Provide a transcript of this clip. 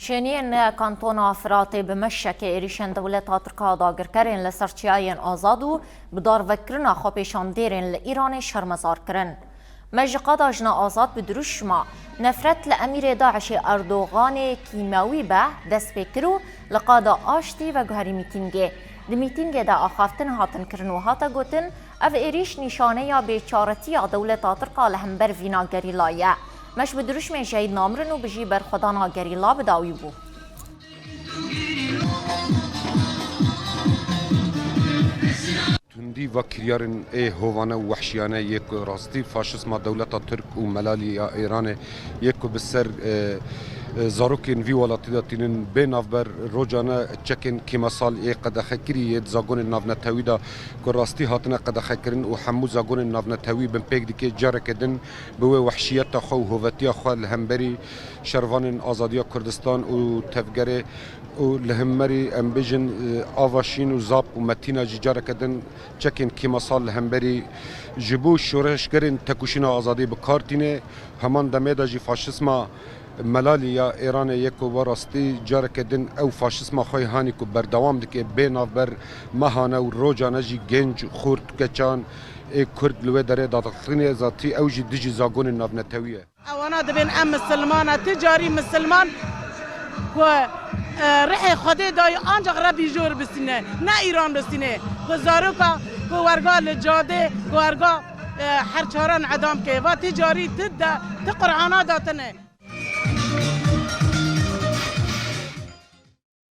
شنین کانتونا فراتي بمشك إيريشن دولة تركا داگرکرین لسرچیاین آزادو بدار وکرنا خوابشاندیرین لإيران شرمزار کرن. مجقاد آجنا آزاد بدروشما نفرت لأمير داعش أردوغان كيماوي با دست بكرو لقادا آشتي و گوهری ميتينگه. دی ميتينگه دا آخافتن هاتن کرن و هاتا گوتن او إيريش نشانه یا بیچارتی دولة ترکا لهمبر وینا گریلایه. مش بدروش من شهید نامرن و بجی بر خدانا گریلا بداوی بو. تندی و کریارن هوانه و وحشیانه یک راستی فاشism دولت ترک و ملالی ایران یک بسر زاروکین وی ولاتی داتینن بین افبر روجانه چکن که مثال قد خکری زاگون نافنتاوی دا که راستی هاتنه قد خکرین و همو زاگون نافنتاوی بن پیک دیگه جاره کدن به وحشیت خو هویتی خو لهمبری شروان آزادی کردستان و تفگره و لهمبری امبیجن آواشین و زاب و متینا جاره کدن چکن که مثال لهمبری جبو شورش کرن تکوشین آزادی بکارتینه همان دمیدا جی فاشism ملالی یا ایران یک و راستی جاره کدن او فاشism خوی هانی کو بردوام دکه بین افبر مهانه و روجانه جی گنج خورد کچان کرد لوی داره دادخلین ذاتی او جی دیجی زاگون نافنتاویه. اوانا دبین ام مسلمان تجاری مسلمان و رح خدا دای آنجا غربی جور بسینه نه ایران بسینه و زاروکا و ورگا جاده و ورگا هر چاران عدام که و تجاری تد تقرعانا داتنه.